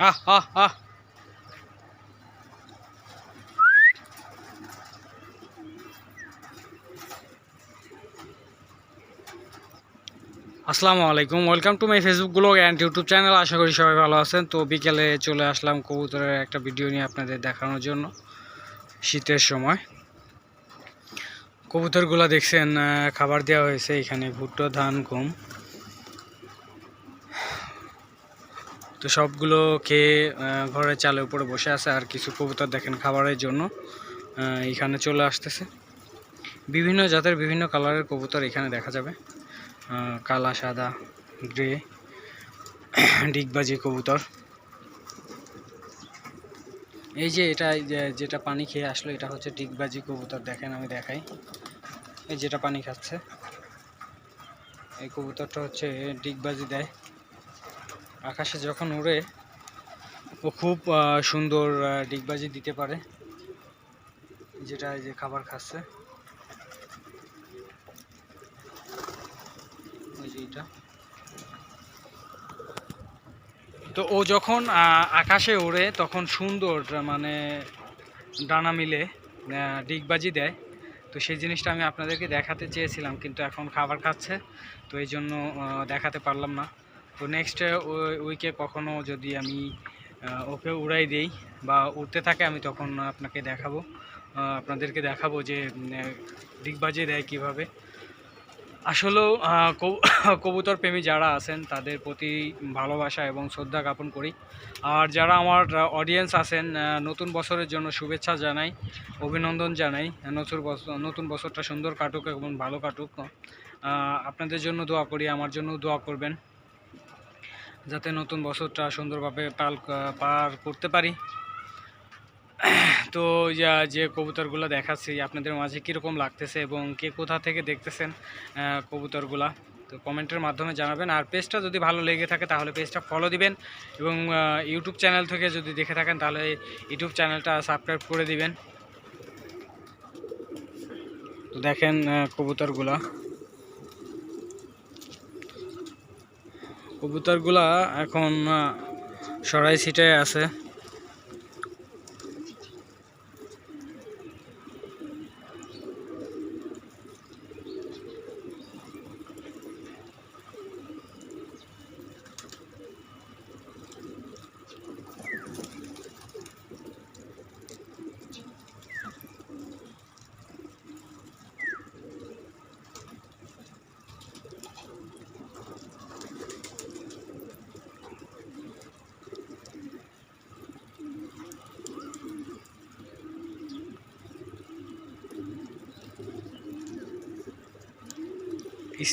আহ আহ আহ আসসালামু আলাইকুম, welcome to my Facebook blog and YouTube channel. আশা করি সবাই ভালো আছেন। তো বিকেলে চলে আসলাম কবুতরের একটা ভিডিও নিয়ে আপনাদের দেখানোর জন্য। শীতের সময় কবুতরগুলো দেখছেন, খাবার দেওয়া হয়েছে এখানে ভুট্টো, ধান, গম। তো সবগুলো খেয়ে ঘরের চালের উপরে বসে আছে। আর কিছু কবুতর দেখেন খাবারের জন্য এখানে চলে আসতেছে। বিভিন্ন জাতের বিভিন্ন কালারের কবুতর এখানে দেখা যাবে, কালা, সাদা, গ্রে, ডিগবাজি কবুতর। এই যে এটা যেটা পানি খেয়ে আসলো, এটা হচ্ছে ডিগবাজি কবুতর। দেখেন, আমি দেখাই। এই যেটা পানি খাচ্ছে, এই কবুতরটা হচ্ছে ডিগবাজি দেয়। আকাশে যখন উড়ে ও খুব সুন্দর ডিগবাজি দিতে পারে। যেটা এই যে খাবার খাচ্ছে, ওই যে এটা। তো ও যখন আকাশে ওড়ে তখন সুন্দর, মানে ডানা মিলে ডিগবাজি দেয়। তো সেই জিনিসটা আমি আপনাদেরকে দেখাতে চেয়েছিলাম, কিন্তু এখন খাবার খাচ্ছে, তো এই জন্য দেখাতে পারলাম না। তো নেক্সট উইকে কখনো যদি আমি ওকে উড়াই দেই বা উড়তে থাকে, আমি তখন আপনাদেরকে দেখাবো যে ডিগবাজি দেয় কীভাবে। আসলেও কবুতর প্রেমী যারা আছেন তাদের প্রতি ভালোবাসা এবং শ্রদ্ধা জ্ঞাপন করি। আর যারা আমার অডিয়েন্স আছেন, নতুন বছরের জন্য শুভেচ্ছা জানাই, অভিনন্দন জানাই। নতুন বছরটা সুন্দর কাটুক এবং ভালো কাটুক। আপনাদের জন্য দোয়া করি, আমার জন্য দোয়া করবেন, যাতে নতুন বছরটা সুন্দরভাবে পার করতে পারি। তো যে কবুতরগুলো দেখাচ্ছি আপনাদের মাঝে কীরকম লাগতেছে এবং কে কোথা থেকে দেখতেছেন কবুতরগুলা, তো কমেন্টের মাধ্যমে জানাবেন। আর পেজটা যদি ভালো লেগে থাকে তাহলে পেজটা ফলো দিবেন, এবং ইউটিউব চ্যানেল থেকে যদি দেখে থাকেন তাহলে ইউটিউব চ্যানেলটা সাবস্ক্রাইব করে দিবেন। তো দেখেন কবুতরগুলা এখন সরাই ছিটায় আছে।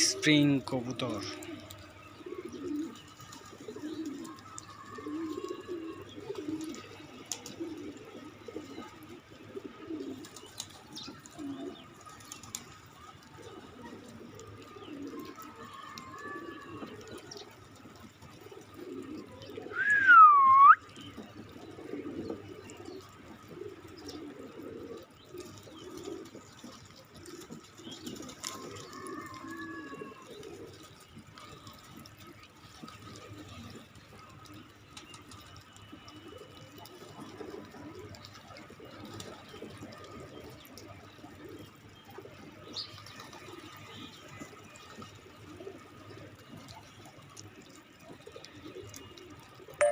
স্প্রিং কবুতর।